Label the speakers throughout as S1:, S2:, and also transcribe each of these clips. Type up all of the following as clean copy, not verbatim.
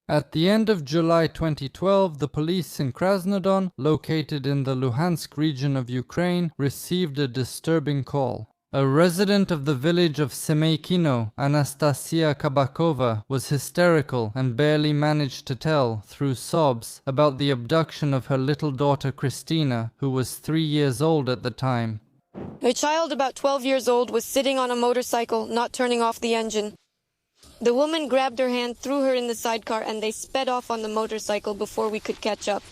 S1: At the end of July 2012, the police in Krasnodon, located in the Luhansk region of Ukraine, received a disturbing call. A resident of the village of Semeykino, Anastasia Kabakova, was hysterical and barely managed to tell, through sobs, about the abduction of her little daughter Kristina, who was 3 years old at the time.
S2: A child about 12 years old was sitting on a motorcycle, not turning off the engine. The woman grabbed her hand, threw her in the sidecar, and they sped off on the motorcycle before we could catch up.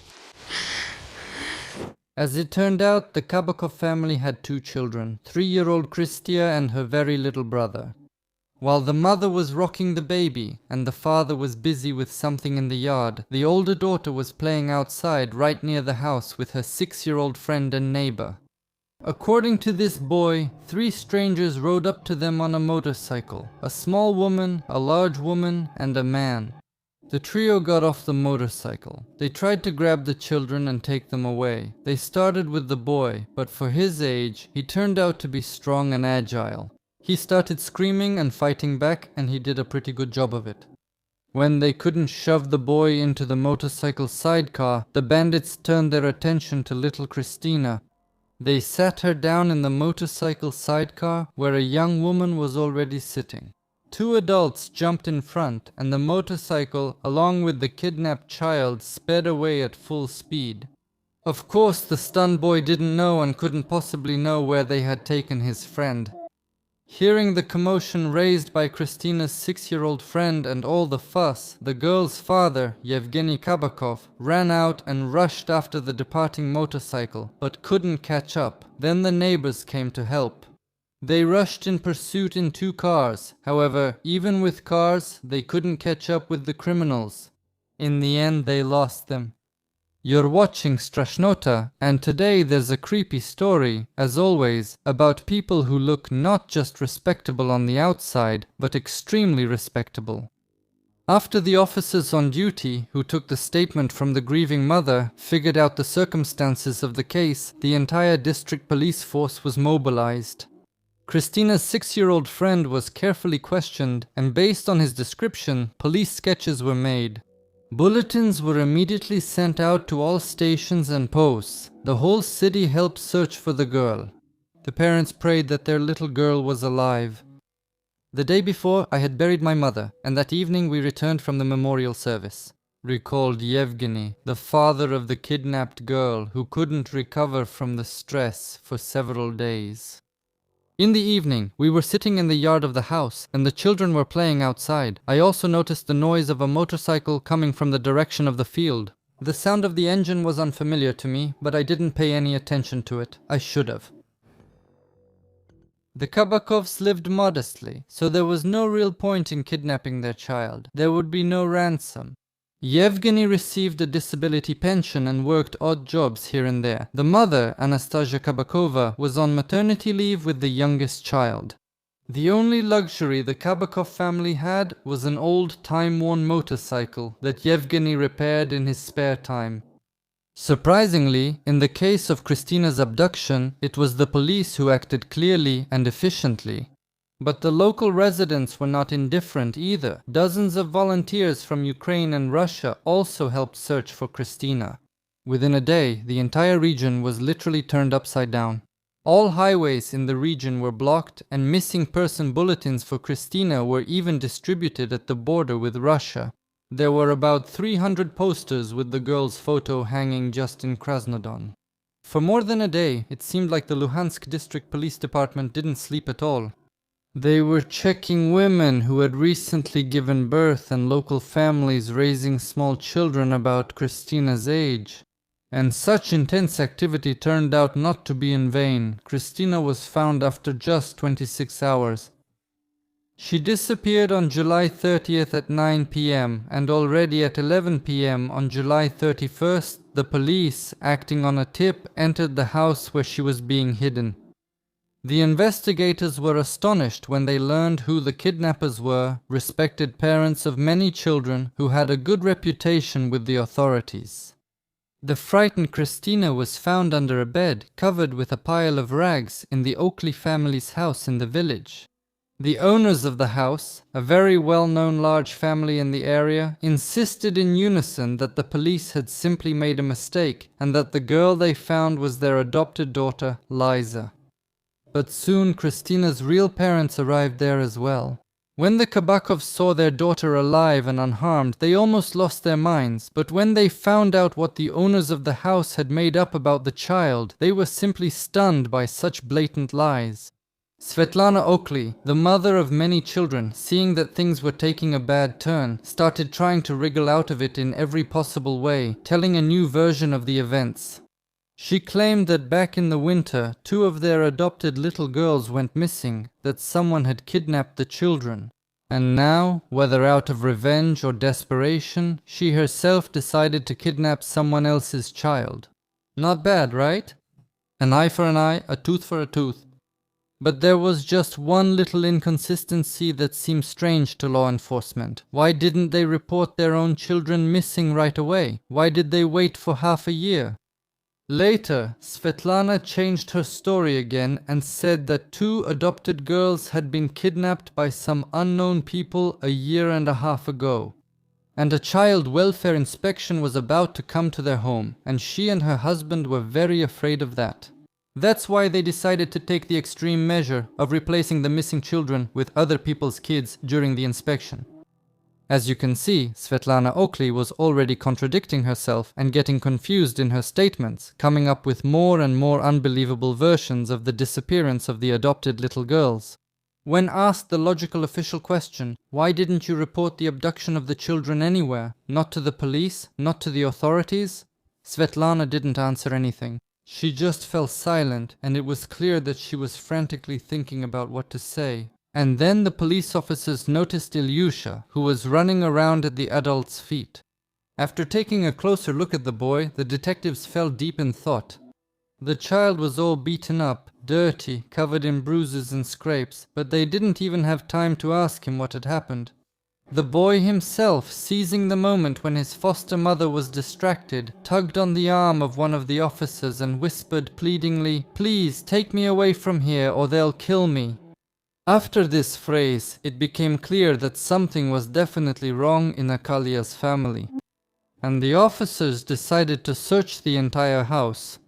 S1: As it turned out, the Kabakov family had 2 children, 3-year-old Kristia and her very little brother. While the mother was rocking the baby and the father was busy with something in the yard, the older daughter was playing outside right near the house with her 6-year-old friend and neighbor. According to this boy, 3 strangers rode up to them on a motorcycle, a small woman, a large woman, and a man. The trio got off the motorcycle. They tried to grab the children and take them away. They started with the boy, but for his age, he turned out to be strong and agile. He started screaming and fighting back, and he did a pretty good job of it. When they couldn't shove the boy into the motorcycle sidecar, the bandits turned their attention to little Kristina. They sat her down in the motorcycle sidecar where a young woman was already sitting. 2 adults jumped in front and the motorcycle, along with the kidnapped child, sped away at full speed. Of course, the stunned boy didn't know and couldn't possibly know where they had taken his friend. Hearing the commotion raised by Kristina's 6-year-old friend and all the fuss, the girl's father, Yevgeny Kabakov, ran out and rushed after the departing motorcycle, but couldn't catch up. Then the neighbors came to help. They rushed in pursuit in 2 cars. However, even with cars, they couldn't catch up with the criminals. In the end, they lost them. You're watching Strashnota, and today there's a creepy story, as always, about people who look not just respectable on the outside, but extremely respectable. After the officers on duty, who took the statement from the grieving mother, figured out the circumstances of the case, the entire district police force was mobilized. Kristina's 6-year-old friend was carefully questioned, and based on his description, police sketches were made. Bulletins were immediately sent out to all stations and posts. The whole city helped search for the girl. The parents prayed that their little girl was alive. The day before, I had buried my mother, and that evening we returned from the memorial service, recalled Yevgeny, the father of the kidnapped girl who couldn't recover from the stress for several days. In the evening, we were sitting in the yard of the house, and the children were playing outside. I also noticed the noise of a motorcycle coming from the direction of the field. The sound of the engine was unfamiliar to me, but I didn't pay any attention to it. I should have. The Kabakovs lived modestly, so there was no real point in kidnapping their child. There would be no ransom. Yevgeny received a disability pension and worked odd jobs here and there. The mother, Anastasia Kabakova, was on maternity leave with the youngest child. The only luxury the Kabakov family had was an old time-worn motorcycle that Yevgeny repaired in his spare time. Surprisingly, in the case of Kristina's abduction, it was the police who acted clearly and efficiently. But the local residents were not indifferent either. Dozens of volunteers from Ukraine and Russia also helped search for Kristina. Within a day, the entire region was literally turned upside down. All highways in the region were blocked, and missing person bulletins for Kristina were even distributed at the border with Russia. There were about 300 posters with the girl's photo hanging just in Krasnodon. For more than a day, it seemed like the Luhansk district police department didn't sleep at all. They were checking women who had recently given birth and local families raising small children about Kristina's age. And such intense activity turned out not to be in vain. Kristina was found after just 26 hours. She disappeared on July 30th at 9 p.m. and already at 11 p.m. on July 31st, the police, acting on a tip, entered the house where she was being hidden. The investigators were astonished when they learned who the kidnappers were, respected parents of many children who had a good reputation with the authorities. The frightened Kristina was found under a bed, covered with a pile of rags, in the Okley family's house in the village. The owners of the house, a very well-known large family in the area, insisted in unison that the police had simply made a mistake and that the girl they found was their adopted daughter, Liza. But soon Kristina's real parents arrived there as well. When the Kabakovs saw their daughter alive and unharmed, they almost lost their minds, but when they found out what the owners of the house had made up about the child, they were simply stunned by such blatant lies. Svetlana Okley, the mother of many children, seeing that things were taking a bad turn, started trying to wriggle out of it in every possible way, telling a new version of the events. She claimed that back in the winter, 2 of their adopted little girls went missing, that someone had kidnapped the children. And now, whether out of revenge or desperation, she herself decided to kidnap someone else's child. Not bad, right? An eye for an eye, a tooth for a tooth. But there was just one little inconsistency that seemed strange to law enforcement. Why didn't they report their own children missing right away? Why did they wait for half a year? Later, Svetlana changed her story again and said that 2 adopted girls had been kidnapped by some unknown people a year and a half ago. And a child welfare inspection was about to come to their home, and she and her husband were very afraid of that. That's why they decided to take the extreme measure of replacing the missing children with other people's kids during the inspection. As you can see, Svetlana Okley was already contradicting herself and getting confused in her statements, coming up with more and more unbelievable versions of the disappearance of the adopted little girls. When asked the logical official question, why didn't you report the abduction of the children anywhere? Not to the police? Not to the authorities? Svetlana didn't answer anything. She just fell silent, and it was clear that she was frantically thinking about what to say. And then the police officers noticed Ilyusha, who was running around at the adult's feet. After taking a closer look at the boy, the detectives fell deep in thought. The child was all beaten up, dirty, covered in bruises and scrapes, but they didn't even have time to ask him what had happened. The boy himself, seizing the moment when his foster mother was distracted, tugged on the arm of one of the officers and whispered pleadingly, "Please, take me away from here or they'll kill me." After this phrase, it became clear that something was definitely wrong in Akalia's family, and the officers decided to search the entire house.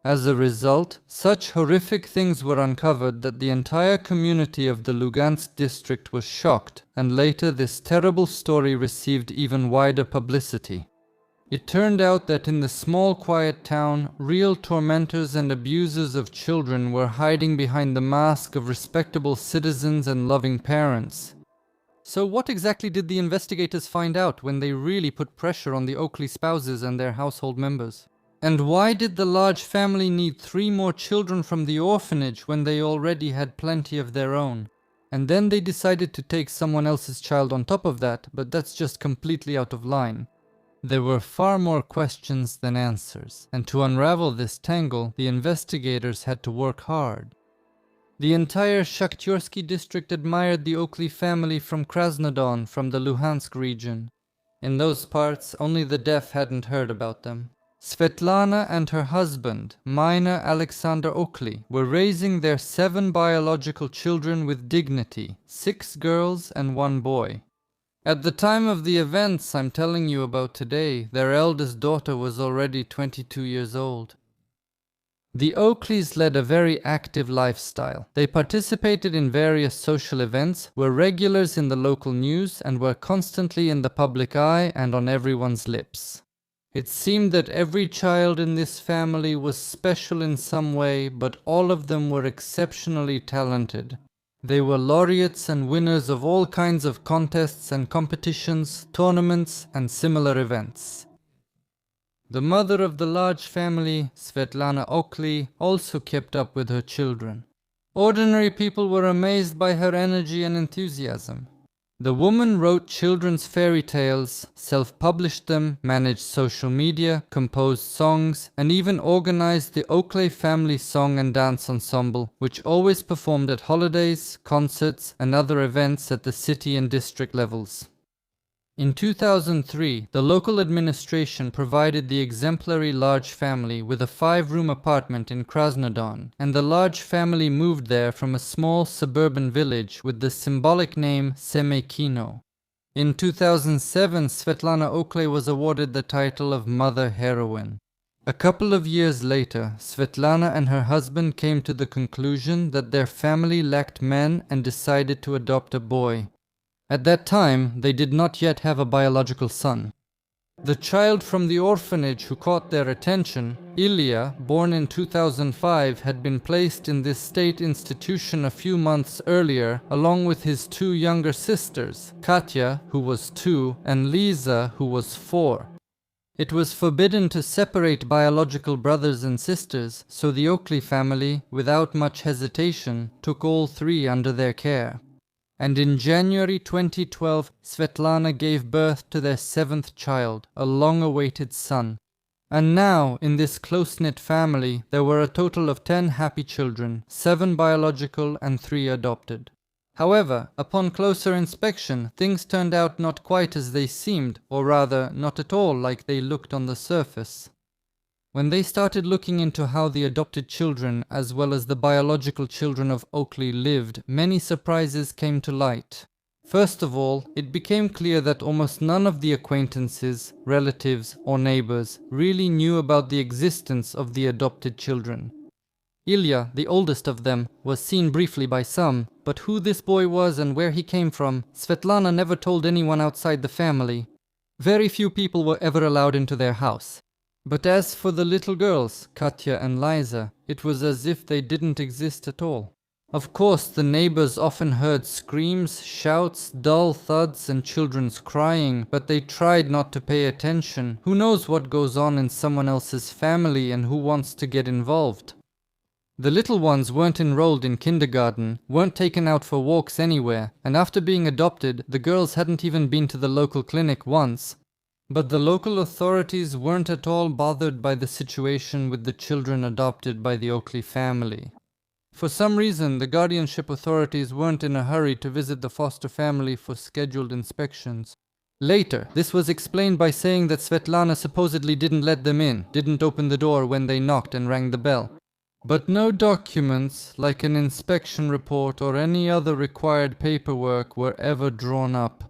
S1: As a result, such horrific things were uncovered that the entire community of the Luhansk district was shocked, and later this terrible story received even wider publicity. It turned out that in the small quiet town, real tormentors and abusers of children were hiding behind the mask of respectable citizens and loving parents. So what exactly did the investigators find out when they really put pressure on the Oakley spouses and their household members? And why did the large family need 3 more children from the orphanage when they already had plenty of their own? And then they decided to take someone else's child on top of that, but that's just completely out of line. There were far more questions than answers, and to unravel this tangle, the investigators had to work hard. The entire Shaktyorsky district admired the Oakley family from Krasnodon, from the Luhansk region. In those parts, only the deaf hadn't heard about them. Svetlana and her husband, minor Alexander Okley, were raising their 7 biological children with dignity, 6 girls and 1 boy. At the time of the events I'm telling you about today, their eldest daughter was already 22 years old. The Oakleys led a very active lifestyle. They participated in various social events, were regulars in the local news, and were constantly in the public eye and on everyone's lips. It seemed that every child in this family was special in some way, but all of them were exceptionally talented. They were laureates and winners of all kinds of contests and competitions, tournaments, and similar events. The mother of the large family, Svetlana Okley, also kept up with her children. Ordinary people were amazed by her energy and enthusiasm. The woman wrote children's fairy tales, self-published them, managed social media, composed songs, and even organized the Okley Family Song and Dance Ensemble, which always performed at holidays, concerts, and other events at the city and district levels. In 2003, the local administration provided the exemplary large family with a 5-room apartment in Krasnodon, and the large family moved there from a small suburban village with the symbolic name Semekino. In 2007, Svetlana Okley was awarded the title of Mother Heroine. A couple of years later, Svetlana and her husband came to the conclusion that their family lacked men and decided to adopt a boy. At that time, they did not yet have a biological son. The child from the orphanage who caught their attention, Ilya, born in 2005, had been placed in this state institution a few months earlier, along with his 2 younger sisters, Katya, who was 2, and Lisa, who was 4. It was forbidden to separate biological brothers and sisters, so the Okley family, without much hesitation, took all 3 under their care. And in January 2012, Svetlana gave birth to their 7th child, a long-awaited son. And now, in this close-knit family, there were a total of 10 happy children, 7 biological and 3 adopted. However, upon closer inspection, things turned out not quite as they seemed, or rather, not at all like they looked on the surface. When they started looking into how the adopted children, as well as the biological children of Okley, lived, many surprises came to light. First of all, it became clear that almost none of the acquaintances, relatives, or neighbors really knew about the existence of the adopted children. Ilya, the oldest of them, was seen briefly by some, but who this boy was and where he came from, Svetlana never told anyone outside the family. Very few people were ever allowed into their house. But as for the little girls, Katya and Liza, it was as if they didn't exist at all. Of course, the neighbors often heard screams, shouts, dull thuds, and children's crying, but they tried not to pay attention. Who knows what goes on in someone else's family and who wants to get involved? The little ones weren't enrolled in kindergarten, weren't taken out for walks anywhere, and after being adopted, the girls hadn't even been to the local clinic once. But the local authorities weren't at all bothered by the situation with the children adopted by the Okley family. For some reason, the guardianship authorities weren't in a hurry to visit the foster family for scheduled inspections. Later, this was explained by saying that Svetlana supposedly didn't let them in, didn't open the door when they knocked and rang the bell. But no documents, like an inspection report or any other required paperwork, were ever drawn up.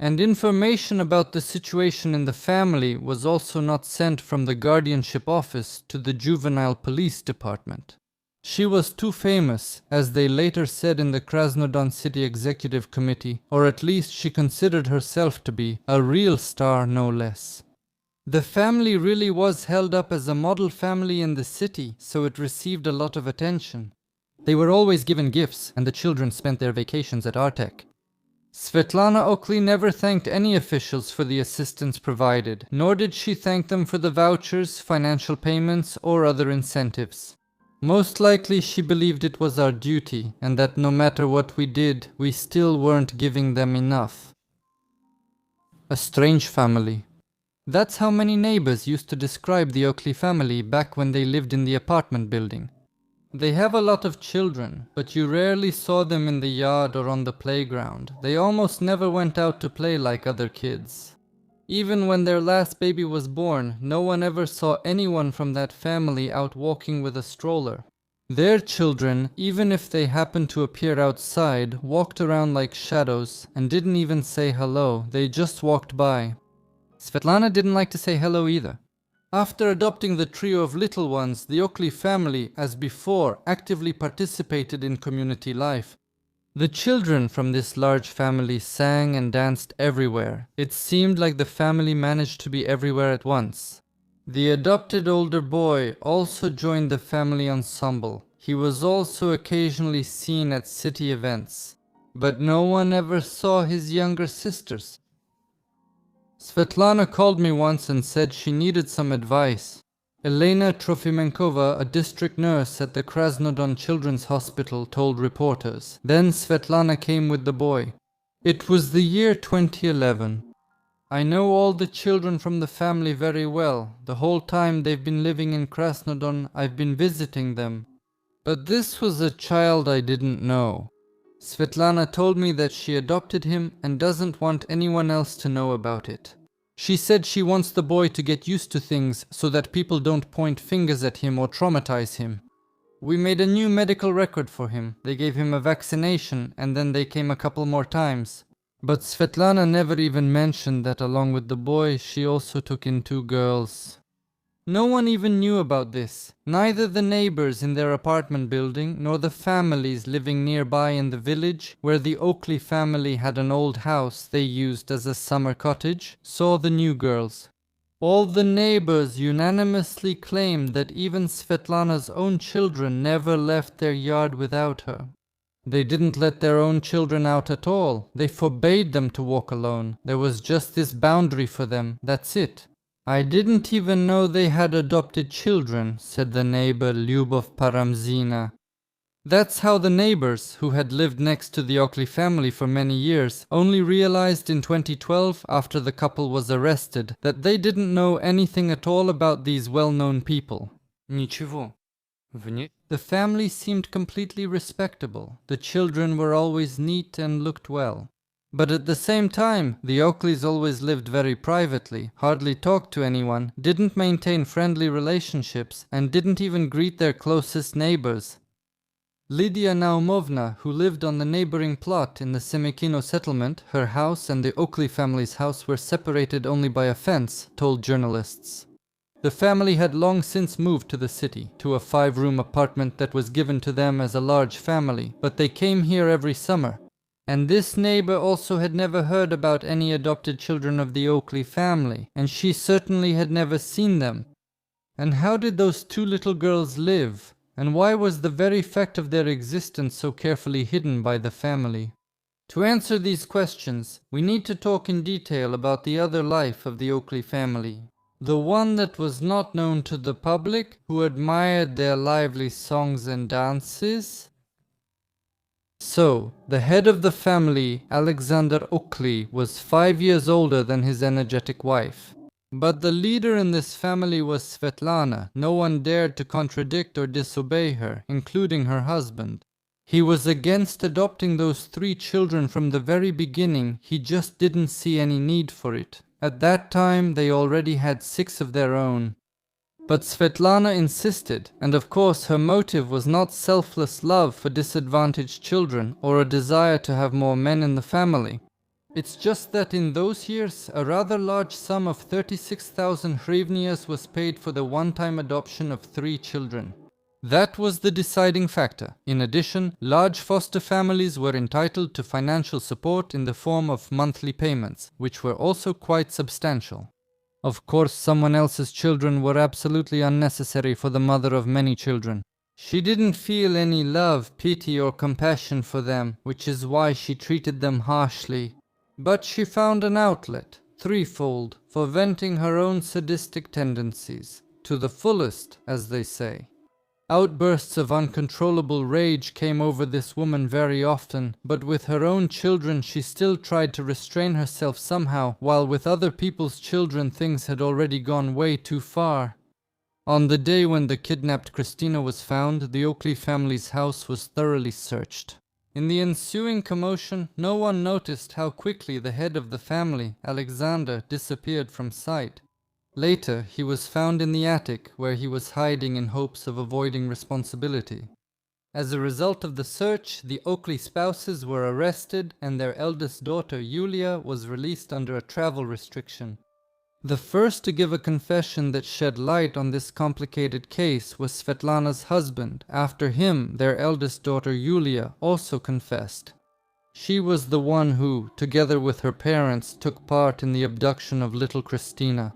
S1: And information about the situation in the family was also not sent from the guardianship office to the juvenile police department. She was too famous, as they later said in the Krasnodon City Executive Committee, or at least she considered herself to be, a real star no less. The family really was held up as a model family in the city, so it received a lot of attention. They were always given gifts, and the children spent their vacations at Artek. Svetlana Okley never thanked any officials for the assistance provided, nor did she thank them for the vouchers, financial payments, or other incentives. Most likely she believed it was our duty, and that no matter what we did, we still weren't giving them enough. A strange family. That's how many neighbors used to describe the Okley family back when they lived in the apartment building. They have a lot of children, but you rarely saw them in the yard or on the playground. They almost never went out to play like other kids. Even when their last baby was born, no one ever saw anyone from that family out walking with a stroller. Their children, even if they happened to appear outside, walked around like shadows and didn't even say hello, they just walked by. Svetlana didn't like to say hello either. After adopting the trio of little ones, the Okley family, as before, actively participated in community life. The children from this large family sang and danced everywhere. It seemed like the family managed to be everywhere at once. The adopted older boy also joined the family ensemble. He was also occasionally seen at city events. But no one ever saw his younger sisters. Svetlana called me once and said she needed some advice. Elena Trofimenkova, a district nurse at the Krasnodon Children's Hospital, told reporters. Then Svetlana came with the boy. It was the year 2011. I know all the children from the family very well. The whole time they've been living in Krasnodon, I've been visiting them. But this was a child I didn't know. Svetlana told me that she adopted him and doesn't want anyone else to know about it. She said she wants the boy to get used to things so that people don't point fingers at him or traumatize him. We made a new medical record for him. They gave him a vaccination and then they came a couple more times. But Svetlana never even mentioned that along with the boy, she also took in 2 girls. No one even knew about this. Neither the neighbors in their apartment building, nor the families living nearby in the village, where the Okley family had an old house they used as a summer cottage, saw the new girls. All the neighbors unanimously claimed that even Svetlana's own children never left their yard without her. They didn't let their own children out at all. They forbade them to walk alone. There was just this boundary for them, that's it. I didn't even know they had adopted children, said the neighbor Lyubov Paramzina. That's how the neighbors, who had lived next to the Okley family for many years, only realized in 2012, after the couple was arrested, that they didn't know anything at all about these well-known people. Ничего. The family seemed completely respectable. The children were always neat and looked well. But at the same time, the Oakleys always lived very privately, hardly talked to anyone, didn't maintain friendly relationships, and didn't even greet their closest neighbors. Lydia Naumovna, who lived on the neighboring plot in the Semikino settlement, her house and the Okley family's house were separated only by a fence, told journalists. The family had long since moved to the city, to a 5-room apartment that was given to them as a large family, but they came here every summer. And this neighbor also had never heard about any adopted children of the Okley family, and she certainly had never seen them. And how did those 2 little girls live? And why was the very fact of their existence so carefully hidden by the family? To answer these questions, we need to talk in detail about the other life of the Okley family. The one that was not known to the public, who admired their lively songs and dances. So, the head of the family, Alexander Okley, was 5 years older than his energetic wife. But the leader in this family was Svetlana. No one dared to contradict or disobey her, including her husband. He was against adopting those 3 children from the very beginning. He just didn't see any need for it. At that time, they already had 6 of their own. But Svetlana insisted, and of course her motive was not selfless love for disadvantaged children or a desire to have more men in the family. It's just that in those years, a rather large sum of 36,000 hryvnias was paid for the one-time adoption of 3 children. That was the deciding factor. In addition, large foster families were entitled to financial support in the form of monthly payments, which were also quite substantial. Of course, someone else's children were absolutely unnecessary for the mother of many children. She didn't feel any love, pity, or compassion for them, which is why she treated them harshly. But she found an outlet, threefold, for venting her own sadistic tendencies, to the fullest, as they say. Outbursts of uncontrollable rage came over this woman very often, but with her own children she still tried to restrain herself somehow, while with other people's children things had already gone way too far. On the day when the kidnapped Kristina was found, the Okley family's house was thoroughly searched. In the ensuing commotion, no one noticed how quickly the head of the family, Alexander, disappeared from sight. Later, he was found in the attic, where he was hiding in hopes of avoiding responsibility. As a result of the search, the Okley spouses were arrested and their eldest daughter, Yulia, was released under a travel restriction. The first to give a confession that shed light on this complicated case was Svetlana's husband. After him, their eldest daughter, Yulia, also confessed. She was the one who, together with her parents, took part in the abduction of little Kristina.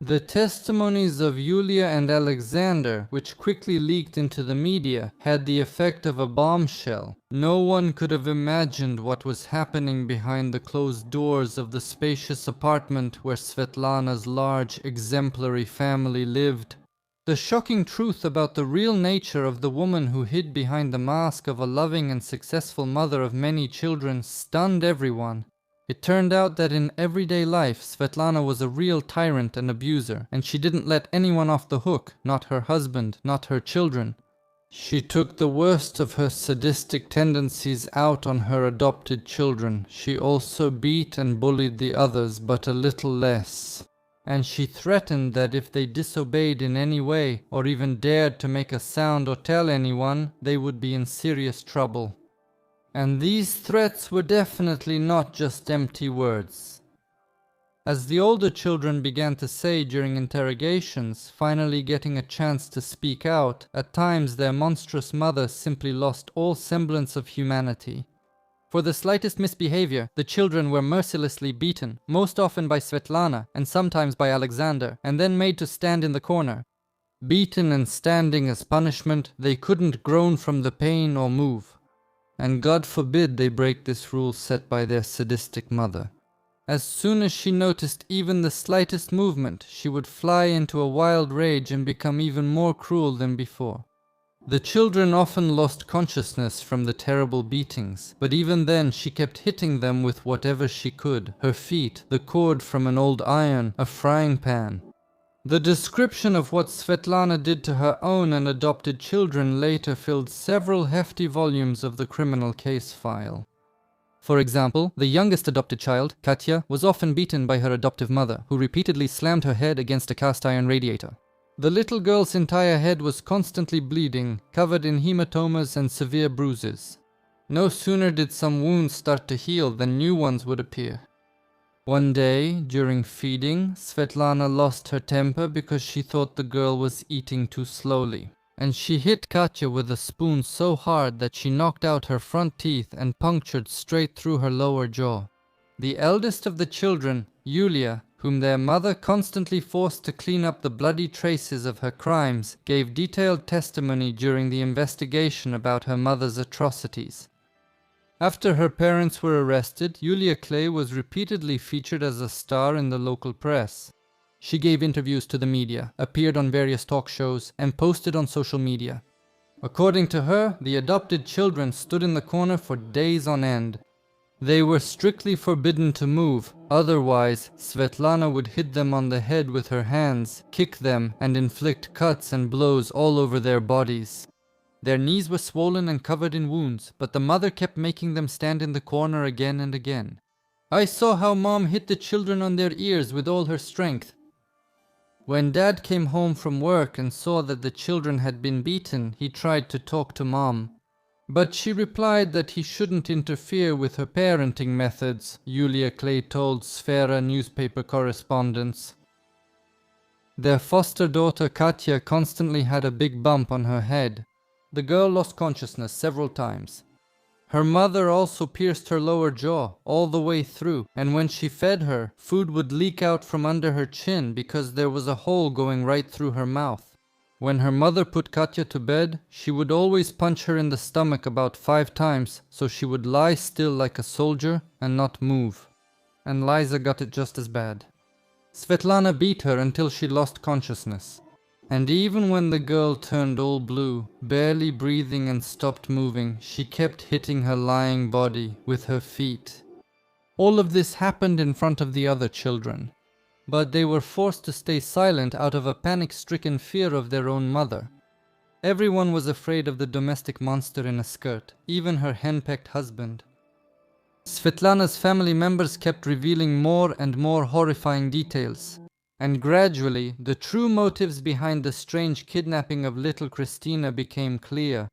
S1: The testimonies of Yulia and Alexander, which quickly leaked into the media, had the effect of a bombshell. No one could have imagined what was happening behind the closed doors of the spacious apartment where Svetlana's large, exemplary family lived. The shocking truth about the real nature of the woman who hid behind the mask of a loving and successful mother of many children stunned everyone. It turned out that in everyday life, Svetlana was a real tyrant and abuser, and she didn't let anyone off the hook, not her husband, not her children. She took the worst of her sadistic tendencies out on her adopted children. She also beat and bullied the others, but a little less. And she threatened that if they disobeyed in any way, or even dared to make a sound or tell anyone, they would be in serious trouble. And these threats were definitely not just empty words. As the older children began to say during interrogations, finally getting a chance to speak out, at times their monstrous mother simply lost all semblance of humanity. For the slightest misbehavior, the children were mercilessly beaten, most often by Svetlana and sometimes by Alexander, and then made to stand in the corner. Beaten and standing as punishment, they couldn't groan from the pain or move. And God forbid they break this rule set by their sadistic mother. As soon as she noticed even the slightest movement, she would fly into a wild rage and become even more cruel than before. The children often lost consciousness from the terrible beatings, but even then she kept hitting them with whatever she could: her feet, the cord from an old iron, a frying pan. The description of what Svetlana did to her own and adopted children later filled several hefty volumes of the criminal case file. For example, the youngest adopted child, Katya, was often beaten by her adoptive mother, who repeatedly slammed her head against a cast iron radiator. The little girl's entire head was constantly bleeding, covered in hematomas and severe bruises. No sooner did some wounds start to heal than new ones would appear. One day, during feeding, Svetlana lost her temper because she thought the girl was eating too slowly. And she hit Katya with a spoon so hard that she knocked out her front teeth and punctured straight through her lower jaw. The eldest of the children, Yulia, whom their mother constantly forced to clean up the bloody traces of her crimes, gave detailed testimony during the investigation about her mother's atrocities. After her parents were arrested, Yulia Clay was repeatedly featured as a star in the local press. She gave interviews to the media, appeared on various talk shows, and posted on social media. According to her, the adopted children stood in the corner for days on end. They were strictly forbidden to move, otherwise Svetlana would hit them on the head with her hands, kick them, and inflict cuts and blows all over their bodies. Their knees were swollen and covered in wounds, but the mother kept making them stand in the corner again and again. I saw how Mom hit the children on their ears with all her strength. When Dad came home from work and saw that the children had been beaten, he tried to talk to Mom. But she replied that he shouldn't interfere with her parenting methods, Yulia Clay told Sfera newspaper correspondents. Their foster daughter Katya constantly had a big bump on her head. The girl lost consciousness several times. Her mother also pierced her lower jaw all the way through, and when she fed her, food would leak out from under her chin because there was a hole going right through her mouth. When her mother put Katya to bed, she would always punch her in the stomach about 5 times, so she would lie still like a soldier and not move. And Liza got it just as bad. Svetlana beat her until she lost consciousness. And even when the girl turned all blue, barely breathing and stopped moving, she kept hitting her lying body with her feet. All of this happened in front of the other children, but they were forced to stay silent out of a panic-stricken fear of their own mother. Everyone was afraid of the domestic monster in a skirt, even her henpecked husband. Svetlana's family members kept revealing more and more horrifying details. And gradually, the true motives behind the strange kidnapping of little Kristina became clear,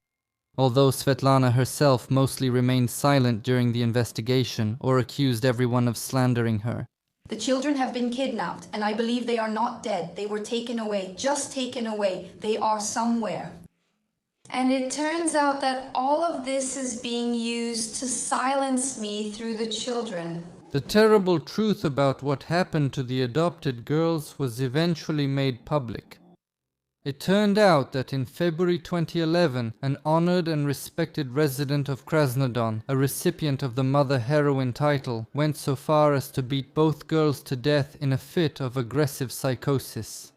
S1: although Svetlana herself mostly remained silent during the investigation or accused everyone of slandering her.
S3: The children have been kidnapped, and I believe they are not dead. They were taken away, just taken away. They are somewhere. And it turns out that all of this is being used to silence me through the children.
S1: The terrible truth about what happened to the adopted girls was eventually made public. It turned out that in February 2011, an honored and respected resident of Krasnodon, a recipient of the Mother Heroine title, went so far as to beat both girls to death in a fit of aggressive psychosis.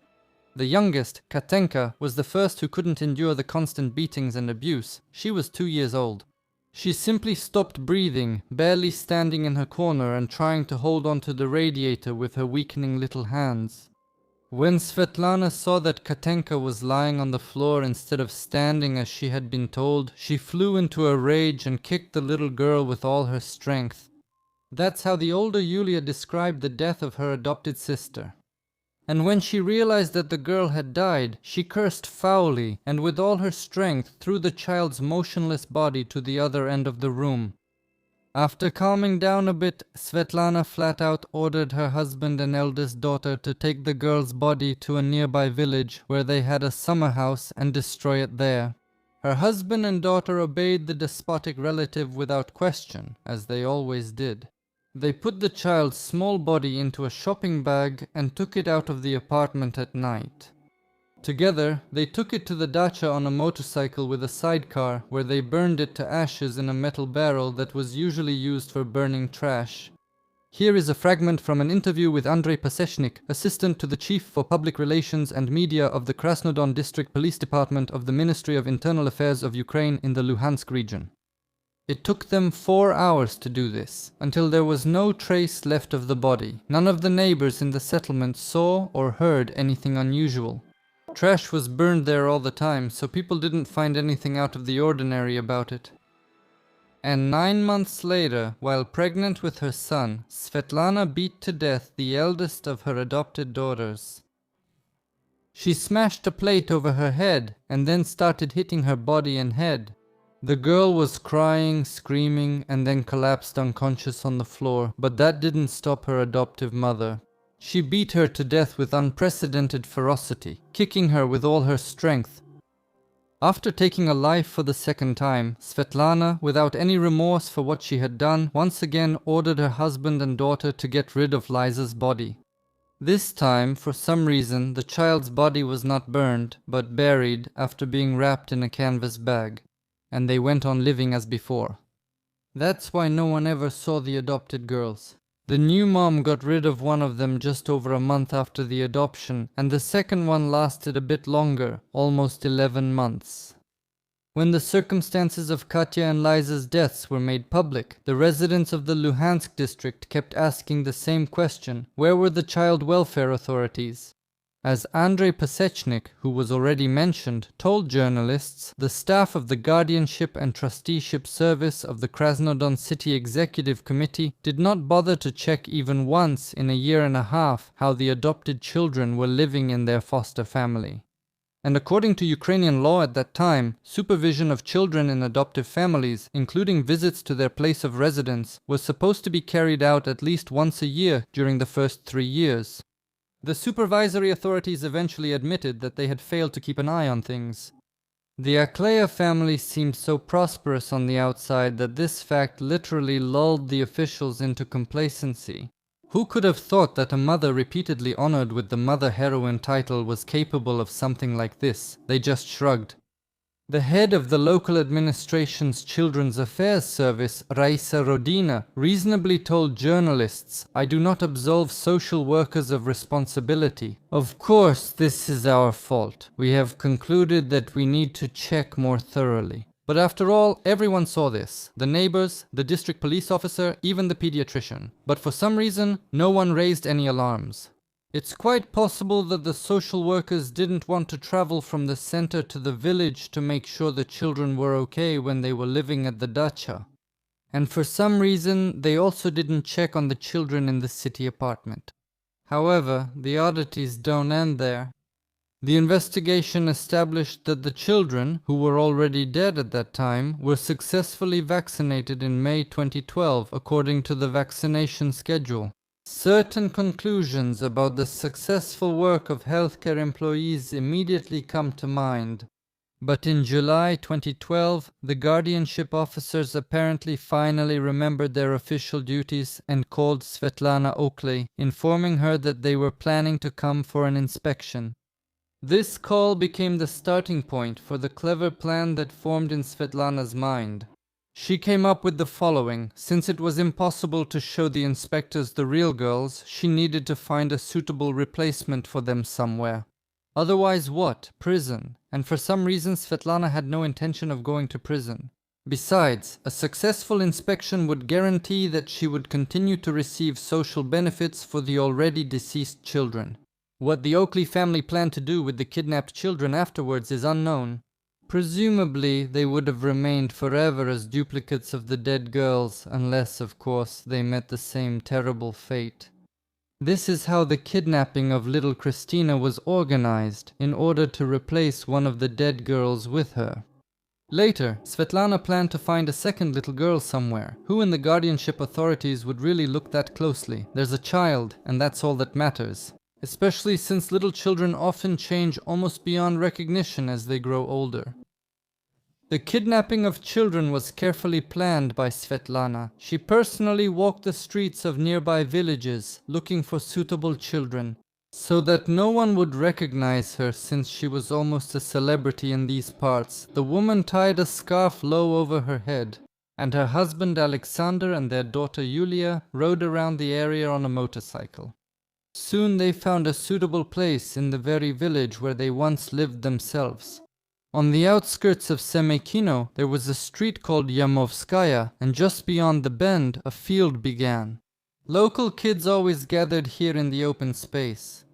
S1: The youngest, Katenka, was the first who couldn't endure the constant beatings and abuse. She was 2 years old. She simply stopped breathing, barely standing in her corner and trying to hold onto the radiator with her weakening little hands. When Svetlana saw that Katenka was lying on the floor instead of standing as she had been told, she flew into a rage and kicked the little girl with all her strength. That's how the older Yulia described the death of her adopted sister. And when she realized that the girl had died, she cursed foully and with all her strength threw the child's motionless body to the other end of the room. After calming down a bit, Svetlana flat out ordered her husband and eldest daughter to take the girl's body to a nearby village where they had a summer house and destroy it there. Her husband and daughter obeyed the despotic relative without question, as they always did. They put the child's small body into a shopping bag and took it out of the apartment at night. Together, they took it to the dacha on a motorcycle with a sidecar where they burned it to ashes in a metal barrel that was usually used for burning trash. Here is a fragment from an interview with Andrei Pasechnik, assistant to the Chief for Public Relations and Media of the Krasnodon District Police Department of the Ministry of Internal Affairs of Ukraine in the Luhansk region. It took them 4 hours to do this, until there was no trace left of the body. None of the neighbors in the settlement saw or heard anything unusual. Trash was burned there all the time, so people didn't find anything out of the ordinary about it. And 9 months later, while pregnant with her son, Svetlana beat to death the eldest of her adopted daughters. She smashed a plate over her head and then started hitting her body and head. The girl was crying, screaming, and then collapsed unconscious on the floor, but that didn't stop her adoptive mother. She beat her to death with unprecedented ferocity, kicking her with all her strength. After taking a life for the second time, Svetlana, without any remorse for what she had done, once again ordered her husband and daughter to get rid of Liza's body. This time, for some reason, the child's body was not burned, but buried after being wrapped in a canvas bag, and they went on living as before. That's why no one ever saw the adopted girls. The new mom got rid of one of them just over a month after the adoption, and the second one lasted a bit longer, almost 11 months. When the circumstances of Katya and Liza's deaths were made public, the residents of the Luhansk district kept asking the same question: where were the child welfare authorities? As Andrei Pasechnik, who was already mentioned, told journalists, the staff of the Guardianship and Trusteeship Service of the Krasnodon City Executive Committee did not bother to check even once in a year and a half how the adopted children were living in their foster family. And according to Ukrainian law at that time, supervision of children in adoptive families, including visits to their place of residence, was supposed to be carried out at least once a year during the first 3 years. The supervisory authorities eventually admitted that they had failed to keep an eye on things. The Okley family seemed so prosperous on the outside that this fact literally lulled the officials into complacency. Who could have thought that a mother repeatedly honored with the mother heroine title was capable of something like this? They just shrugged. The head of the local administration's Children's Affairs Service, Raisa Rodina, reasonably told journalists, "I do not absolve social workers of responsibility. Of course, this is our fault. We have concluded that we need to check more thoroughly." But after all, everyone saw this. The neighbors, the district police officer, even the pediatrician. But for some reason, no one raised any alarms. It's quite possible that the social workers didn't want to travel from the center to the village to make sure the children were okay when they were living at the dacha. And for some reason, they also didn't check on the children in the city apartment. However, the oddities don't end there. The investigation established that the children, who were already dead at that time, were successfully vaccinated in May 2012 according to the vaccination schedule. Certain conclusions about the successful work of healthcare employees immediately come to mind. But in July 2012, the guardianship officers apparently finally remembered their official duties and called Svetlana Okley, informing her that they were planning to come for an inspection. This call became the starting point for the clever plan that formed in Svetlana's mind. She came up with the following: since it was impossible to show the inspectors the real girls, she needed to find a suitable replacement for them somewhere. Otherwise what? Prison. And for some reason Svetlana had no intention of going to prison. Besides, a successful inspection would guarantee that she would continue to receive social benefits for the already deceased children. What the Okley family planned to do with the kidnapped children afterwards is unknown. Presumably, they would have remained forever as duplicates of the dead girls, unless, of course, they met the same terrible fate. This is how the kidnapping of little Kristina was organized, in order to replace one of the dead girls with her. Later, Svetlana planned to find a second little girl somewhere. Who in the guardianship authorities would really look that closely? There's a child, and that's all that matters. Especially since little children often change almost beyond recognition as they grow older. The kidnapping of children was carefully planned by Svetlana. She personally walked the streets of nearby villages looking for suitable children, so that no one would recognize her since she was almost a celebrity in these parts. The woman tied a scarf low over her head, and her husband Alexander and their daughter Yulia rode around the area on a motorcycle. Soon they found a suitable place in the very village where they once lived themselves. On the outskirts of Semekino, there was a street called Yamovskaya, and just beyond the bend, a field began. Local kids always gathered here in the open space.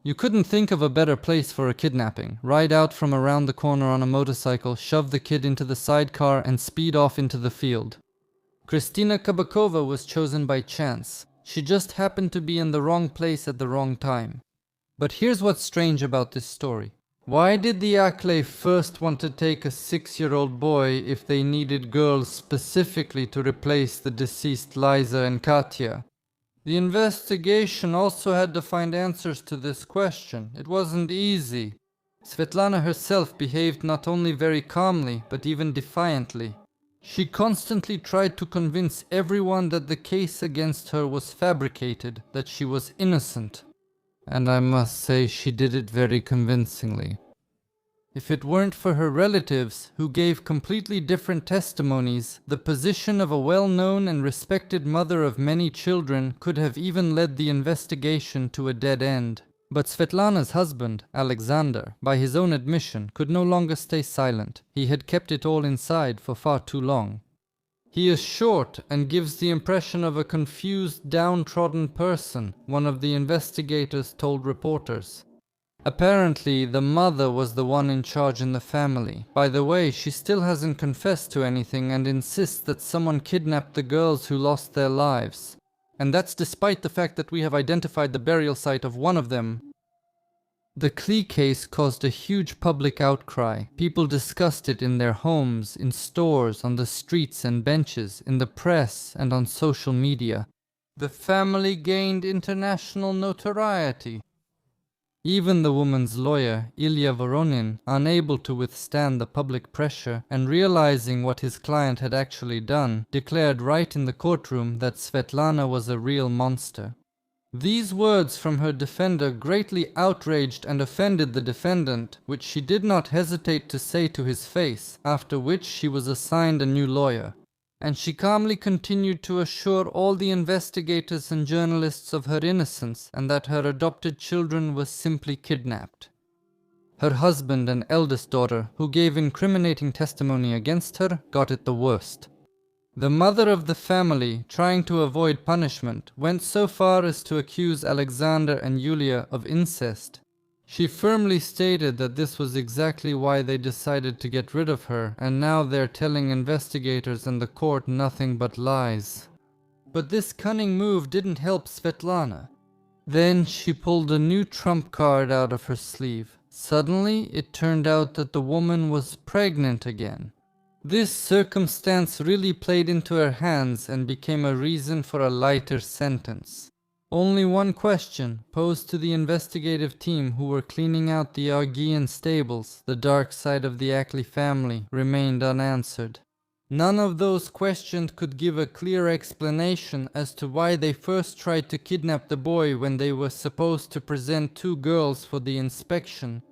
S1: You couldn't think of a better place for a kidnapping. Ride out from around the corner on a motorcycle, shove the kid into the sidecar, and speed off into the field. Kristina Kabakova was chosen by chance. She just happened to be in the wrong place at the wrong time. But here's what's strange about this story. Why did the Okley first want to take a 6-year-old boy if they needed girls specifically to replace the deceased Liza and Katya? The investigation also had to find answers to this question. It wasn't easy. Svetlana herself behaved not only very calmly, but even defiantly. She constantly tried to convince everyone that the case against her was fabricated, that she was innocent. And I must say she did it very convincingly. If it weren't for her relatives, who gave completely different testimonies, the position of a well-known and respected mother of many children could have even led the investigation to a dead end. But Svetlana's husband, Alexander, by his own admission, could no longer stay silent. He had kept it all inside for far too long. He is short and gives the impression of a confused, downtrodden person, one of the investigators told reporters. Apparently, the mother was the one in charge in the family. By the way, she still hasn't confessed to anything and insists that someone kidnapped the girls who lost their lives. And that's despite the fact that we have identified the burial site of one of them. The Klee case caused a huge public outcry. People discussed it in their homes, in stores, on the streets and benches, in the press, and on social media. The family gained international notoriety. Even the woman's lawyer, Ilya Voronin, unable to withstand the public pressure and realizing what his client had actually done, declared right in the courtroom that Svetlana was a real monster. These words from her defender greatly outraged and offended the defendant, which she did not hesitate to say to his face, after which she was assigned a new lawyer. And she calmly continued to assure all the investigators and journalists of her innocence and that her adopted children were simply kidnapped. Her husband and eldest daughter, who gave incriminating testimony against her, got it the worst. The mother of the family, trying to avoid punishment, went so far as to accuse Alexander and Yulia of incest. She firmly stated that this was exactly why they decided to get rid of her, and now they're telling investigators and the court nothing but lies. But this cunning move didn't help Svetlana. Then she pulled a new trump card out of her sleeve. Suddenly, it turned out that the woman was pregnant again. This circumstance really played into her hands and became a reason for a lighter sentence. Only one question, posed to the investigative team who were cleaning out the Argian stables, the dark side of the Okley family, remained unanswered. None of those questioned could give a clear explanation as to why they first tried to kidnap the boy when they were supposed to present 2 girls for the inspection.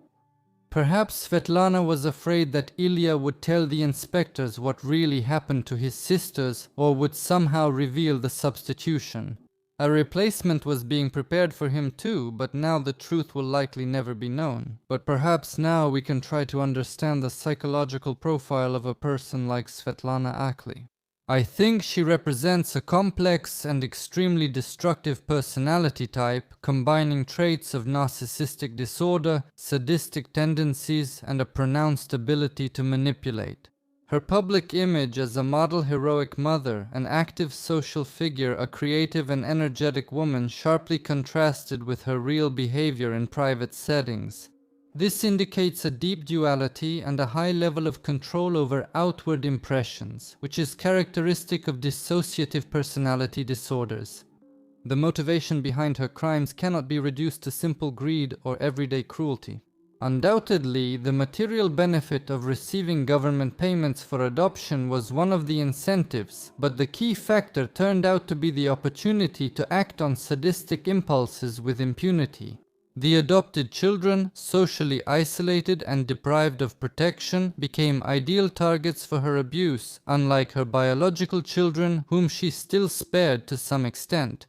S1: Perhaps Svetlana was afraid that Ilya would tell the inspectors what really happened to his sisters or would somehow reveal the substitution. A replacement was being prepared for him too, but now the truth will likely never be known. But perhaps now we can try to understand the psychological profile of a person like Svetlana Okley. I think she represents a complex and extremely destructive personality type, combining traits of narcissistic disorder, sadistic tendencies, and a pronounced ability to manipulate. Her public image as a model heroic mother, an active social figure, a creative and energetic woman sharply contrasted with her real behavior in private settings. This indicates a deep duality and a high level of control over outward impressions, which is characteristic of dissociative personality disorders. The motivation behind her crimes cannot be reduced to simple greed or everyday cruelty. Undoubtedly, the material benefit of receiving government payments for adoption was one of the incentives, but the key factor turned out to be the opportunity to act on sadistic impulses with impunity. The adopted children, socially isolated and deprived of protection, became ideal targets for her abuse, unlike her biological children, whom she still spared to some extent.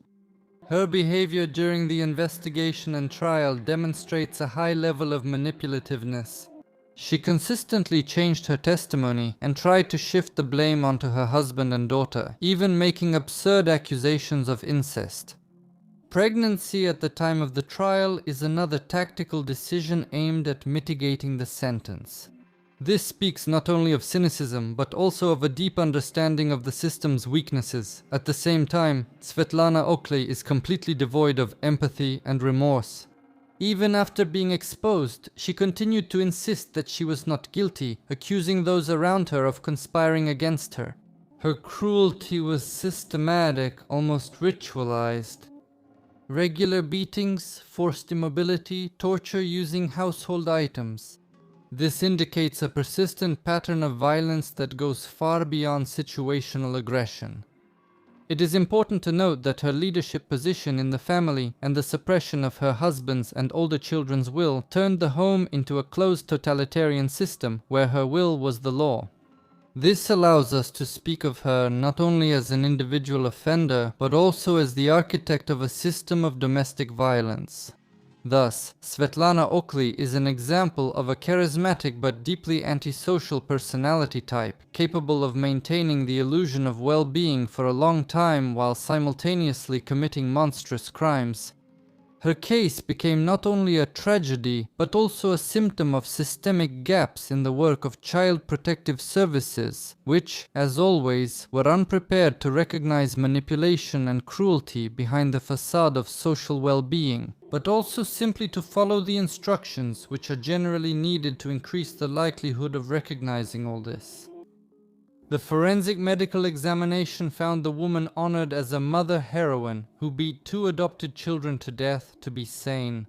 S1: Her behavior during the investigation and trial demonstrates a high level of manipulativeness. She consistently changed her testimony and tried to shift the blame onto her husband and daughter, even making absurd accusations of incest. Pregnancy at the time of the trial is another tactical decision aimed at mitigating the sentence. This speaks not only of cynicism, but also of a deep understanding of the system's weaknesses. At the same time, Svetlana Okley is completely devoid of empathy and remorse. Even after being exposed, she continued to insist that she was not guilty, accusing those around her of conspiring against her. Her cruelty was systematic, almost ritualized. Regular beatings, forced immobility, torture using household items. This indicates a persistent pattern of violence that goes far beyond situational aggression. It is important to note that her leadership position in the family and the suppression of her husband's and older children's will turned the home into a closed totalitarian system where her will was the law. This allows us to speak of her not only as an individual offender, but also as the architect of a system of domestic violence. Thus, Svetlana Okley is an example of a charismatic but deeply antisocial personality type, capable of maintaining the illusion of well-being for a long time while simultaneously committing monstrous crimes. Her case became not only a tragedy, but also a symptom of systemic gaps in the work of child protective services, which, as always, were unprepared to recognize manipulation and cruelty behind the facade of social well-being, but also simply to follow the instructions which are generally needed to increase the likelihood of recognizing all this. The forensic medical examination found the woman honored as a mother heroine who beat 2 adopted children to death to be sane.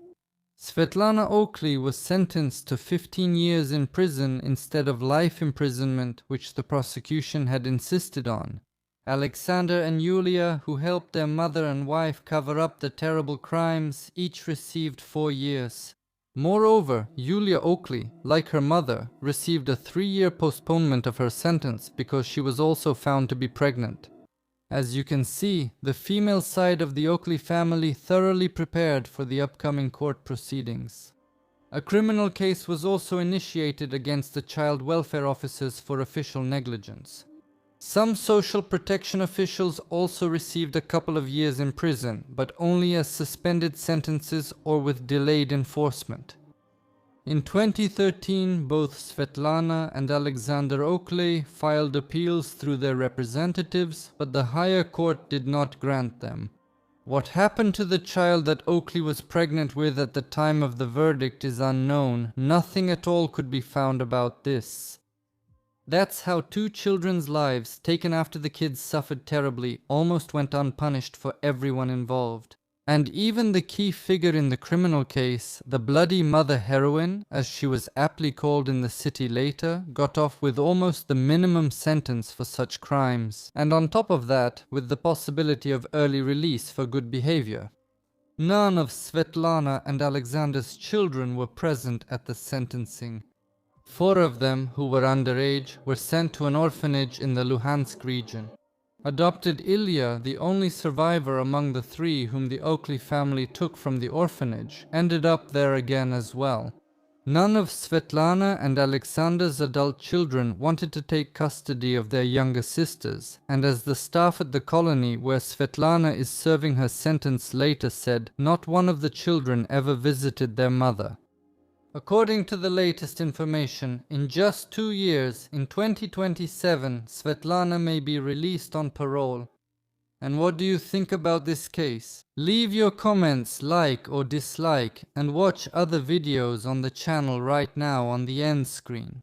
S1: Svetlana Okley was sentenced to 15 years in prison instead of life imprisonment, which the prosecution had insisted on. Alexander and Yulia, who helped their mother and wife cover up the terrible crimes, each received 4 years. Moreover, Yulia Okley, like her mother, received a 3-year postponement of her sentence because she was also found to be pregnant. As you can see, the female side of the Okley family thoroughly prepared for the upcoming court proceedings. A criminal case was also initiated against the child welfare officers for official negligence. Some social protection officials also received a couple of years in prison, but only as suspended sentences or with delayed enforcement. In 2013, both Svetlana and Alexander Okley filed appeals through their representatives, but the higher court did not grant them. What happened to the child that Okley was pregnant with at the time of the verdict is unknown. Nothing at all could be found about this. That's how 2 children's lives, taken after the kids suffered terribly, almost went unpunished for everyone involved. And even the key figure in the criminal case, the bloody mother heroine, as she was aptly called in the city later, got off with almost the minimum sentence for such crimes, and on top of that, with the possibility of early release for good behavior. None of Svetlana and Alexander's children were present at the sentencing. 4 of them, who were underage, were sent to an orphanage in the Luhansk region. Adopted Ilya, the only survivor among the 3 whom the Okley family took from the orphanage, ended up there again as well. None of Svetlana and Alexander's adult children wanted to take custody of their younger sisters, and as the staff at the colony where Svetlana is serving her sentence later said, not one of the children ever visited their mother. According to the latest information, in just 2 years, in 2027, Svetlana may be released on parole. And what do you think about this case? Leave your comments, like or dislike, and watch other videos on the channel right now on the end screen.